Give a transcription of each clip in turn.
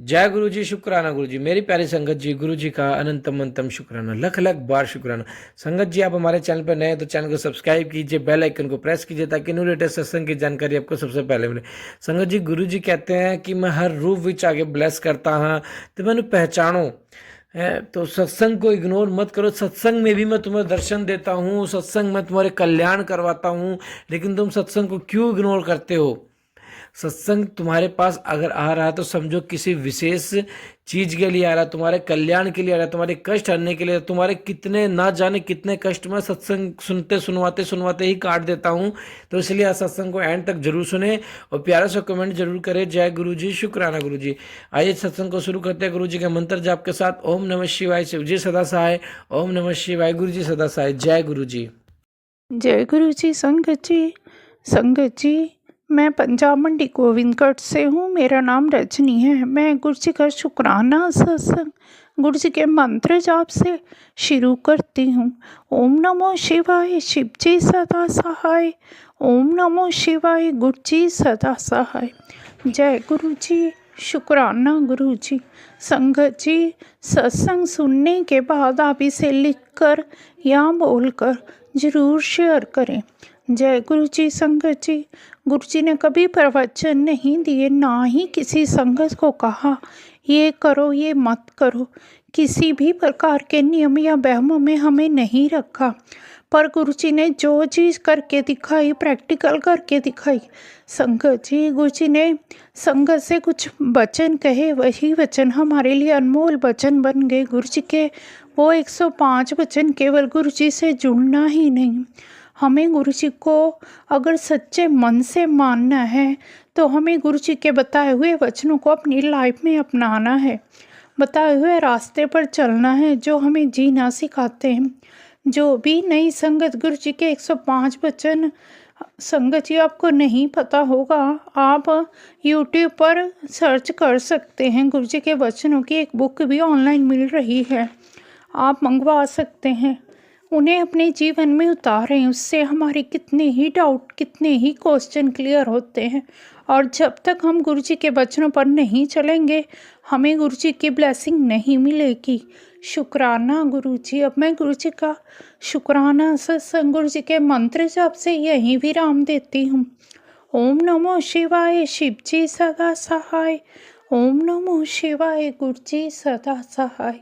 जय गुरु जी, शुक्राना गुरु जी। मेरी प्यारी संगत जी, गुरु जी का अनंतम अंतम शुक्राना, लख लख बार शुक्राना। संगत जी, आप हमारे चैनल पर नए हैं तो चैनल को सब्सक्राइब कीजिए, बेल आइकन को प्रेस कीजिए ताकि न्यू लेटेस्ट सत्संग की जानकारी आपको सबसे पहले मिले। संगत जी, गुरु जी कहते हैं कि मैं हर रूप विच आगे ब्लेस करता हाँ तो मैंने पहचानो है। तो सत्संग को इग्नोर मत करो। सत्संग में भी मैं तुम्हें दर्शन देता हूँ, सत्संग में तुम्हारे कल्याण करवाता हूँ, लेकिन तुम सत्संग को क्यों इग्नोर करते हो? सत्संग तुम्हारे पास अगर आ रहा है तो समझो किसी विशेष चीज के लिए आ रहा है, तुम्हारे कल्याण के लिए आ रहा है, तुम्हारे कष्ट हरने के लिए। तुम्हारे कितने ना जाने कितने कष्ट मैं सत्संग सुनते सुनवाते सुनवाते ही काट देता हूँ। तो इसलिए आज सत्संग को एंड तक जरूर सुने और प्यारा सा कमेंट जरूर करें। जय गुरु जी, शुक्राना गुरु जी। आइए सत्संग को शुरू करते हैं गुरु जी के मंत्र जाप के साथ। ओम नमः शिवाय, शिव जी सदा सहाय। ओम नमः शिवाय, गुरु जी सदा सहाय। जय गुरु जी। जय गुरु जी। संगत जी, मैं पंजाब मंडी गोविंदगढ़ से हूँ। मेरा नाम रजनी है। मैं गुरु जी का शुक्राना सत्संग गुरु जी के मंत्र जाप से शुरू करती हूँ। ओम नमो शिवाय, शिव जी सदा सहाय। ओम नमो शिवाय, गुरु जी सदा सहाय। जय गुरु जी, शुक्राना गुरु जी। संगत जी, सत्संग सुनने के बाद आप इसे लिखकर या बोलकर ज़रूर शेयर करें। जय गुरु जी। संगत जी, गुरु जी ने कभी प्रवचन नहीं दिए, ना ही किसी संगत को कहा ये करो ये मत करो। किसी भी प्रकार के नियम या वहमों में हमें नहीं रखा, पर गुरु जी ने जो चीज़ करके दिखाई, प्रैक्टिकल करके दिखाई। संगत जी, गुरु जी ने संगत से कुछ वचन कहे, वही वचन हमारे लिए अनमोल वचन बन गए। गुरु जी के वो 105 वचन केवल गुरु जी से जुड़ना ही नहीं, हमें गुरु जी को अगर सच्चे मन से मानना है तो हमें गुरु जी के बताए हुए वचनों को अपनी लाइफ में अपनाना है, बताए हुए रास्ते पर चलना है जो हमें जीना सिखाते हैं। जो भी नई संगत गुरु जी के 105 वचन संगत जी आपको नहीं पता होगा, आप यूट्यूब पर सर्च कर सकते हैं। गुरु जी के वचनों की एक बुक भी ऑनलाइन मिल रही है, आप मंगवा सकते हैं। उन्हें अपने जीवन में उतारें, उससे हमारे कितने ही डाउट, कितने ही क्वेश्चन क्लियर होते हैं। और जब तक हम गुरु जी के वचनों पर नहीं चलेंगे, हमें गुरु जी की ब्लेसिंग नहीं मिलेगी। शुक्राना गुरु जी। अब मैं गुरु जी का शुक्राना सत्संग गुरु जी के मंत्र जाप से यहीं विराम देती हूँ। ओम नमो शिवाय, शिव जी सदा सहाय। ओम नमो शिवाय, गुरु जी सदा सहाय।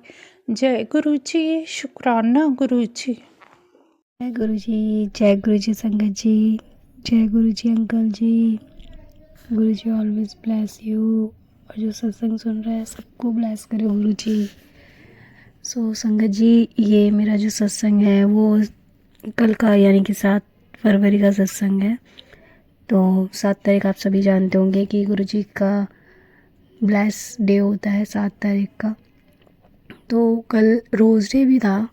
जय गुरु जी, शुक्राना गुरु जी। जय गुरु जी, जय गुरु जी संगत जी, जय गुरु जी uncle ji. Guru ji always bless you, और जो सत्संग सुन रहा है सबको ब्लेस करे गुरु जी। सो संगत जी, ये मेरा जो सत्संग है वो कल का यानी कि 7 फरवरी का सत्संग है। तो 7 तारीख आप सभी जानते होंगे कि गुरु जी का ब्लेस डे होता है 7 तारीख का। तो कल रोज़ डे भी था।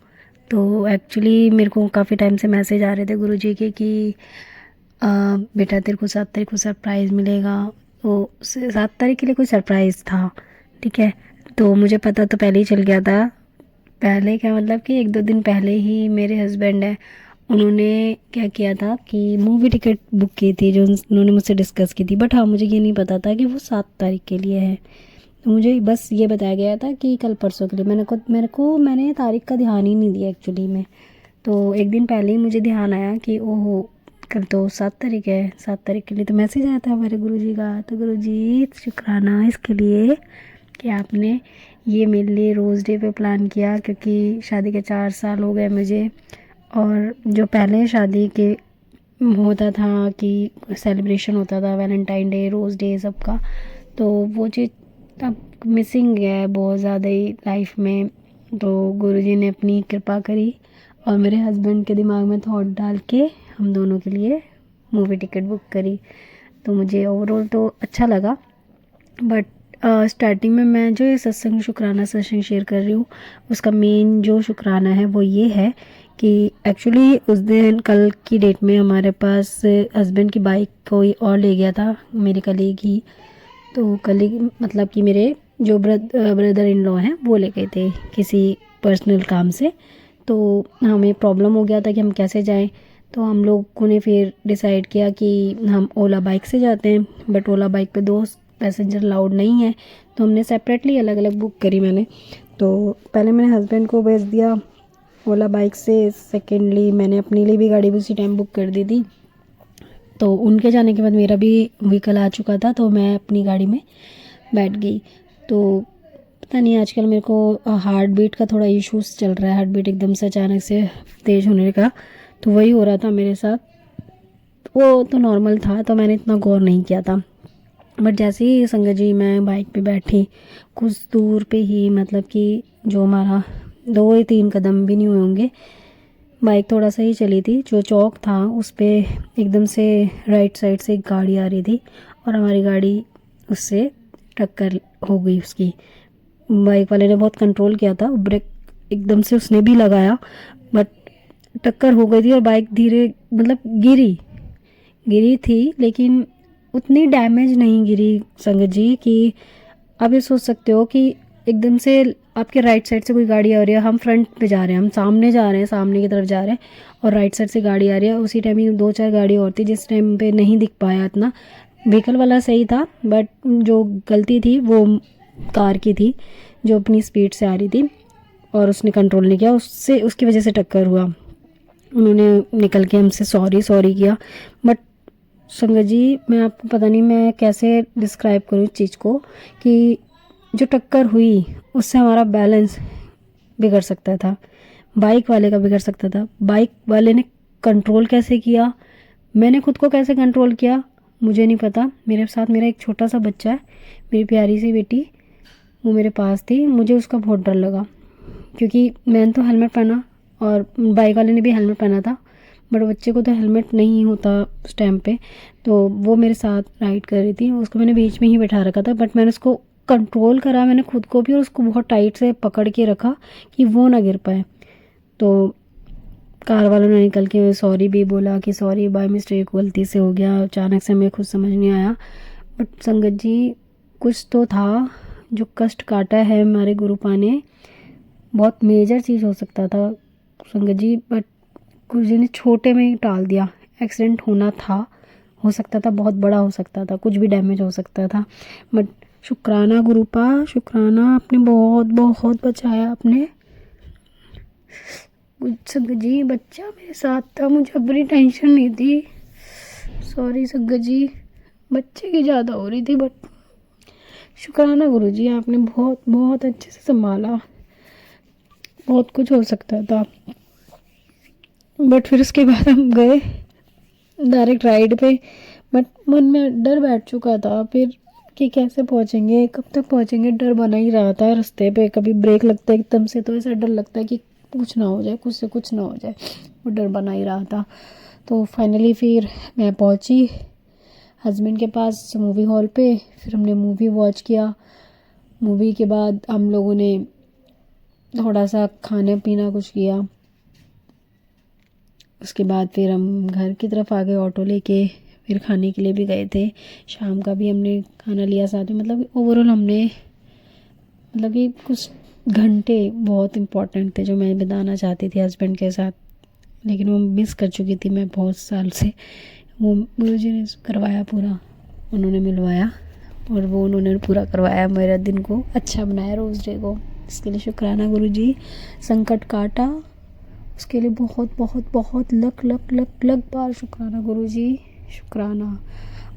तो एक्चुअली मेरे को काफ़ी टाइम से मैसेज आ रहे थे गुरुजी के कि बेटा तेरे को 7 तारीख को सरप्राइज़ मिलेगा। तो 7 तारीख के लिए कोई सरप्राइज़ था, ठीक है। तो मुझे पता तो पहले ही चल गया था। पहले क्या मतलब कि 1-2 दिन पहले ही मेरे हस्बैंड है, उन्होंने क्या किया था कि मूवी टिकट बुक की थी, जो उन्होंने मुझसे डिस्कस की थी। बट हाँ, मुझे ये नहीं पता था कि वो 7 तारीख के लिए है। तो मुझे बस ये बताया गया था कि कल परसों के लिए। मैंने तारीख का ध्यान ही नहीं दिया एक्चुअली में। तो एक दिन पहले ही मुझे ध्यान आया कि ओहो कल तो 7 तारीख है, 7 तारीख के लिए तो मैसेज आया था हमारे गुरुजी का। तो गुरुजी शुक्राना इसके लिए कि आपने ये मेरे लिए रोज़ डे पे प्लान किया, क्योंकि शादी के 4 साल हो गए मुझे। और जो पहले शादी के होता था कि सेलिब्रेशन होता था वैलेंटाइन डे, रोज़ डे सबका, तो वो चीज़ अब मिसिंग है बहुत ज़्यादा ही लाइफ में। तो गुरुजी ने अपनी कृपा करी और मेरे हस्बैंड के दिमाग में थॉट डाल के हम दोनों के लिए मूवी टिकट बुक करी। तो मुझे ओवरऑल तो अच्छा लगा। बट स्टार्टिंग में मैं जो ये सत्संग शुक्राना सत्संग शेयर कर रही हूँ, उसका मेन जो शुक्राना है वो ये है कि एक्चुअली उस दिन कल की डेट में हमारे पास हस्बैंड की बाइक कोई और ले गया था, मेरे कलीग ही। तो कलीग मतलब कि मेरे जो ब्रदर इन लॉ हैं वो ले गए थे किसी पर्सनल काम से। तो हमें प्रॉब्लम हो गया था कि हम कैसे जाएं। तो हम लोगों ने फिर डिसाइड किया कि हम ओला बाइक से जाते हैं। बट ओला बाइक पे पैसेंजर अलाउड नहीं है, तो हमने सेपरेटली अलग अलग बुक करी मैंने। तो पहले मैंने हस्बैंड को भेज दिया ओला बाइक से, सेकेंडली मैंने अपने लिए भी गाड़ी उसी टाइम बुक कर दी थी। तो उनके जाने के बाद मेरा भी व्हीकल आ चुका था, तो मैं अपनी गाड़ी में बैठ गई। तो पता नहीं आजकल मेरे को हार्ट बीट का थोड़ा इश्यूज़ चल रहा है, हार्ट बीट एकदम से अचानक से तेज़ होने का, तो वही हो रहा था मेरे साथ। वो तो नॉर्मल था, तो मैंने इतना गौर नहीं किया था। बट जैसे ही संगत जी मैं बाइक पे बैठी, कुछ दूर पे ही, मतलब कि जो हमारा 2 या 3 कदम भी नहीं हुए होंगे, बाइक थोड़ा सा ही चली थी, जो चौक था उस पर एकदम से राइट साइड से एक गाड़ी आ रही थी और हमारी गाड़ी उससे टक्कर हो गई उसकी। बाइक वाले ने बहुत कंट्रोल किया था, ब्रेक एकदम से उसने भी लगाया, बट टक्कर हो गई थी और बाइक धीरे मतलब गिरी थी, लेकिन उतनी डैमेज नहीं गिरी संगत जी कि आप ये सोच सकते हो कि एकदम से आपके राइट साइड से कोई गाड़ी आ रही है, हम फ्रंट पे जा रहे हैं, हम सामने जा रहे हैं, सामने की तरफ जा रहे हैं, और राइट साइड से गाड़ी आ रही है। उसी टाइम ही 2-4 गाड़ी और थी, जिस टाइम पे नहीं दिख पाया इतना। व्हीकल वाला सही था, बट जो गलती थी वो कार की थी, जो अपनी स्पीड से आ रही थी और उसने कंट्रोल नहीं किया, उससे उसकी वजह से टक्कर हुआ। उन्होंने निकल के हमसे सॉरी किया। बट संगत जी मैं आपको पता नहीं मैं कैसे डिस्क्राइब करूँ इस चीज़ को, कि जो टक्कर हुई उससे हमारा बैलेंस बिगड़ सकता था, बाइक वाले का बिगड़ सकता था। बाइक वाले ने कंट्रोल कैसे किया, मैंने खुद को कैसे कंट्रोल किया, मुझे नहीं पता। मेरे साथ मेरा एक छोटा सा बच्चा है, मेरी प्यारी सी बेटी, वो मेरे पास थी। मुझे उसका बहुत डर लगा, क्योंकि मैंने तो हेलमेट पहना और बाइक वाले ने भी हेलमेट पहना था, बट बच्चे को तो हेलमेट नहीं होता उस टाइम पे। तो वो मेरे साथ राइड कर रही थी, उसको मैंने बीच में ही बैठा रखा था, बट मैंने उसको कंट्रोल करा, मैंने खुद को भी, और उसको बहुत टाइट से पकड़ के रखा कि वो ना गिर पाए। तो कार वालों ने निकल के सॉरी भी बोला कि सॉरी बाय मिस्टेक गलती से हो गया, अचानक से हमें खुद समझ नहीं आया। बट संगत जी कुछ तो था जो कष्ट काटा है हमारे गुरुपा ने, बहुत मेजर चीज़ हो सकता था संगत जी, बट गुरु जी ने छोटे में ही टाल दिया। एक्सीडेंट होना था, हो सकता था बहुत बड़ा हो सकता था, कुछ भी डैमेज हो सकता था। बट शुक्राना गुरुपा, शुक्राना, आपने बहुत बहुत बचाया आपने। संगत जी बच्चा मेरे साथ था, मुझे अपनी टेंशन नहीं थी। सॉरी संगत जी, बच्चे की ज़्यादा हो रही थी, बट शुक्राना गुरु जी, आपने बहुत बहुत अच्छे से संभाला। बहुत कुछ हो सकता था, बट फिर उसके बाद हम गए डायरेक्ट राइड पे। बट मन में डर बैठ चुका था फिर कि कैसे पहुंचेंगे, कब तक पहुंचेंगे, डर बना ही रहा था। रास्ते पे कभी ब्रेक लगता है एकदम से, तो ऐसा डर लगता है कि कुछ ना हो जाए, कुछ से कुछ ना हो जाए, वो डर बना ही रहा था। तो फाइनली फिर मैं पहुंची हस्बैंड के पास मूवी हॉल पे। फिर हमने मूवी वॉच किया। मूवी के बाद हम लोगों ने थोड़ा सा खाना पीना कुछ किया। उसके बाद फिर हम घर की तरफ आ गए ऑटो लेके। फिर खाने के लिए भी गए थे, शाम का भी हमने खाना लिया साथ में। मतलब ओवरऑल हमने मतलब कि कुछ घंटे बहुत इम्पोर्टेंट थे जो मैं बिताना चाहती थी हस्बैंड के साथ, लेकिन वो मिस कर चुकी थी मैं बहुत साल से। वो गुरुजी ने करवाया पूरा, उन्होंने मिलवाया और वो उन्होंने पूरा करवाया, मेरा दिन को अच्छा बनाया रोज़ डे को। इसके लिए शुक्राना गुरुजी। संकट काटा उसके लिए बहुत बहुत बहुत लख लख लख लख बार शुक्राना गुरुजी, शुक्राना।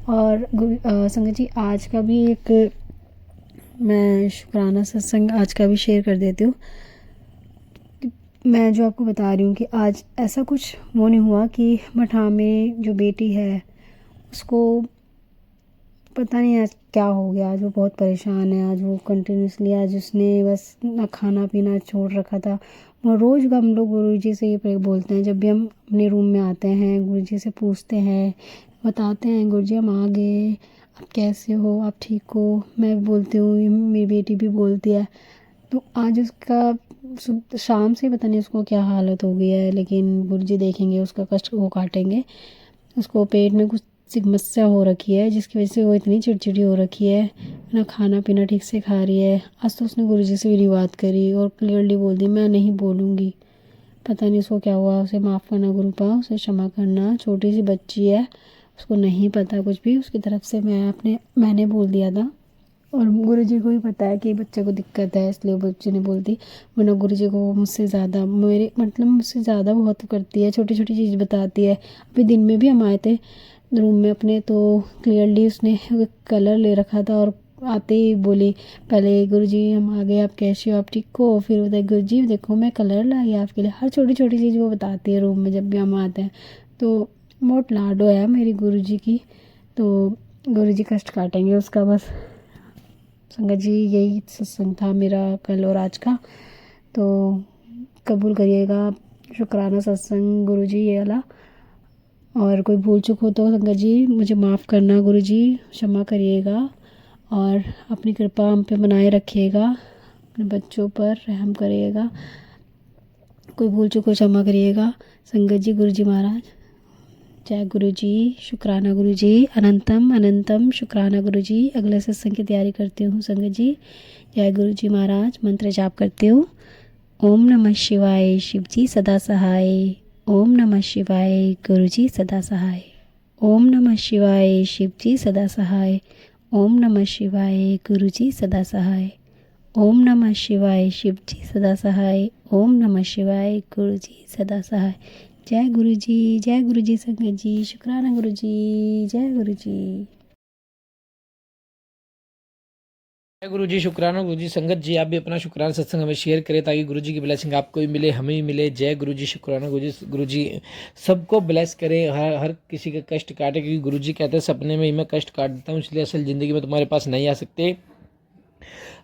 और संगत जी आज का भी एक मैं शुक्राना सत्संग आज का भी शेयर कर देती हूँ। मैं जो आपको बता रही हूँ कि आज ऐसा कुछ वो नहीं हुआ कि मठा में जो बेटी है उसको पता नहीं आज क्या हो गया, आज वो बहुत परेशान है। आज वो कंटिन्यूसली आज उसने बस ना खाना पीना छोड़ रखा था। वो रोज़ हम लोग गुरुजी से ये बोलते हैं, जब भी हम अपने रूम में आते हैं गुरुजी से पूछते हैं, बताते हैं गुरुजी हम आ गए, आप कैसे हो, आप ठीक हो। मैं बोलती हूँ, मेरी बेटी भी बोलती है। तो आज उसका शाम से पता नहीं उसको क्या हालत हो गई है, लेकिन गुरुजी देखेंगे उसका कष्ट वो काटेंगे। उसको पेट में कुछ समस्या हो रखी है जिसकी वजह से वो इतनी चिड़चिड़ी हो रखी है ना, खाना पीना ठीक से खा रही है। आज तो उसने गुरुजी से भी नहीं बात करी और क्लियरली बोल दी मैं नहीं बोलूँगी। पता नहीं उसको क्या हुआ, उसे माफ़ करना गुरुपा, उसे क्षमा करना। छोटी सी बच्ची है, उसको नहीं पता कुछ भी, उसकी तरफ से मैंने बोल दिया था। और गुरुजी को ही पता है कि बच्चे को दिक्कत है, इसलिए बच्चे ने बोल दी। वरना गुरुजी को मुझसे ज़्यादा मुझसे ज़्यादा बहुत करती है, छोटी छोटी चीज़ बताती है। अभी दिन में भी हम आए थे रूम में अपने, तो क्लियरली उसने कलर ले रखा था और आते ही बोली पहले गुरुजी हम आ गए, आप कैसे हो, आप ठीक हो। फिर बताए गुरुजी देखो मैं कलर लाई आपके लिए। हर छोटी छोटी चीज़ वो बताती है रूम में जब भी हम आते हैं। तो बहुत लाडो है मेरी गुरुजी की। तो गुरुजी कष्ट काटेंगे उसका बस। संगत जी यही सत्संग था मेरा कल और आज का। तो कबूल करिएगा शुक्राना सत्संग गुरुजी ये वाला। और कोई भूल चूक हो तो संगत जी मुझे माफ़ करना, गुरुजी क्षमा करिएगा। और अपनी कृपा हम पे बनाए रखिएगा, अपने बच्चों पर रहम करिएगा। कोई भूल चूक हो क्षमा करिएगा संगत जी। गुरुजी महाराज जय गुरुजी, शुक्राना गुरुजी, अनंतम अनंतम शुक्राना गुरुजी। अगले सत्संग की तैयारी करती हूँ संगत जी। जय गुरुजी महाराज। मंत्र जाप करती हूँ। ओम नमः शिवाय, शिवजी सदा सहाय। ओम नमः शिवाय, गुरुजी सदा सहाय। ओम नमः शिवाय, शिवजी सदा सहाय। ओम नमः शिवाय, गुरुजी सदा सहाय। ओम नमः शिवाय, शिवजी सदा सहाय। ओम नमः शिवाय, गुरुजी सदा सहाय। जय गुरुजी संगत जी। शुक्राना गुरुजी, जय गुरुजी। जय गुरु जी, शुक्राना गुरु जी। संगत जी आप भी अपना शुक्राना सत्संग हमें शेयर करें ताकि गुरु जी की ब्लेसिंग आपको भी मिले, हमें भी मिले। जय गुरु जी, शुक्राना गुरु जी। गुरु जी सबको ब्लेस करें, हर किसी का कष्ट काटे, क्योंकि गुरु जी कहते हैं सपने में ही मैं कष्ट काट देता हूँ, इसलिए असल ज़िंदगी में तुम्हारे पास नहीं आ सकते।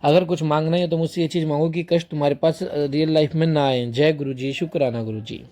अगर कुछ मांगना है तो मुझसे ये चीज़ मांगो कि कष्ट तुम्हारे पास रियल लाइफ में ना आए। जय गुरु जी, शुक्राना गुरु जी।